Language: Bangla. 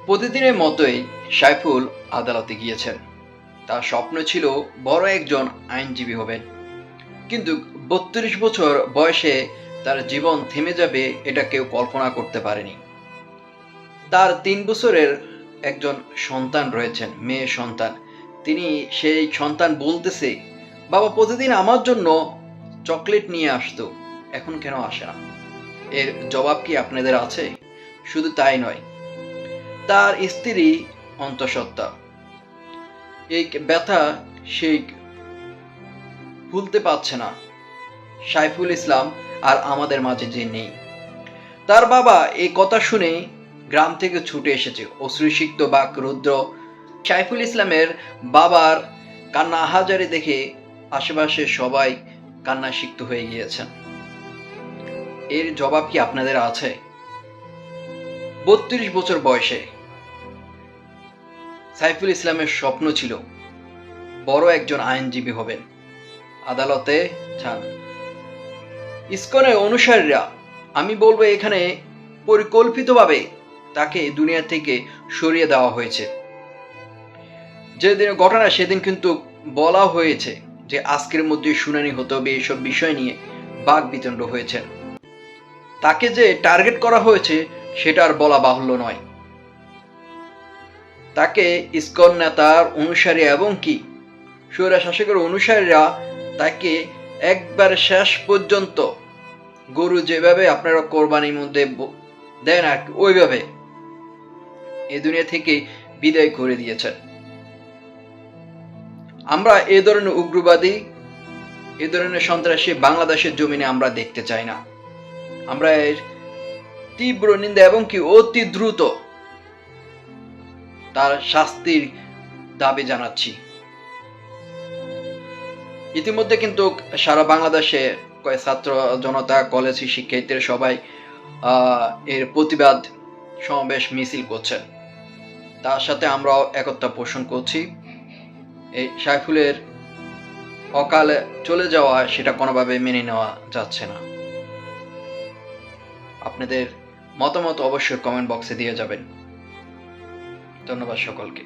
প্রতিদিনের মতোই সাইফুল আদালতে গিয়েছেন। তার স্বপ্ন ছিল বড় একজন আইনজীবী হবেন, কিন্তু ৩২ বছর বয়সে তার জীবন থেমে যাবে এটা কেউ কল্পনা করতে পারেনি। তার ৩ বছরের একজন সন্তান রয়েছেন, মেয়ে সন্তান। তিনি সেই সন্তান বলতেছে, বাবা প্রতিদিন আমার জন্য চকলেট নিয়ে আসতো, এখন কেন আসে না? এর জবাব কি আপনাদের আছে? শুধু তাই নয়, তার স্ত্রী অন্তঃসত্ত্বা। এই ব্যথা সেই ভুলতে পারছে না। সাইফুল ইসলাম আর আমাদের মাঝে যে নেই। তার বাবা এই কথা শুনে গ্রাম থেকে ছুটে এসেছে, অশ্রুসিক্ত বাক রুদ্র। সাইফুল ইসলামের বাবার কান্না আহাজারি দেখে আশেপাশে সবাই কান্না সিক্ত হয়ে গিয়েছেন। এর জবাব কি আপনাদের আছে? ৩২ বছর বয়সে সাইফুল ইসলামের স্বপ্ন ছিল বড় একজন আইনজীবী হবেন, আদালতে যান। ইসকনের অনুসারীরা, আমি বলবো এখানে পরিকল্পিতভাবে তাকে দুনিয়া থেকে সরিয়ে দেওয়া হয়েছে। যেদিন ঘটনা সেদিন কিন্তু বলা হয়েছে যে আজকের মধ্যে শুনানি হতে হবে, এইসব বিষয় নিয়ে বাক বিতণ্ড হয়েছে। তাকে যে টার্গেট করা হয়েছে সেটা আর বলা বাহুল্য নয়। তাকে ইসকন নেতার অনুসারী এবং কি স্বৈরা শাসকের অনুসারীরা তাকে একবার শেষ পর্যন্ত গরু যেভাবে আপনারা কোরবানির মধ্যে দেন আর ওইভাবে এই দুনিয়া থেকে বিদায় করে দিয়েছেন। আমরা এ ধরনের উগ্রবাদী, এ ধরনের সন্ত্রাসী বাংলাদেশের জমিনে আমরা দেখতে চাই না। আমরা এর তীব্র নিন্দা এবং কি অতি দ্রুত তার শাস্তির দাবি জানাচ্ছি। ইতিমধ্যে কিন্তু সারা বাংলাদেশে ছাত্র জনতা, কলেজ শিক্ষার্থীরা সবাই এর প্রতিবাদ সমাবেশ মিছিল করছেন। তার সাথে আমরাও একতা পোষণ করছি। এই সাইফুলের অকালে চলে যাওয়া সেটা কোনোভাবে মেনে নেওয়া যাচ্ছে না। আপনাদের মতামত অবশ্যই কমেন্ট বক্সে দিয়ে যাবেন। ধন্যবাদ সকলকে।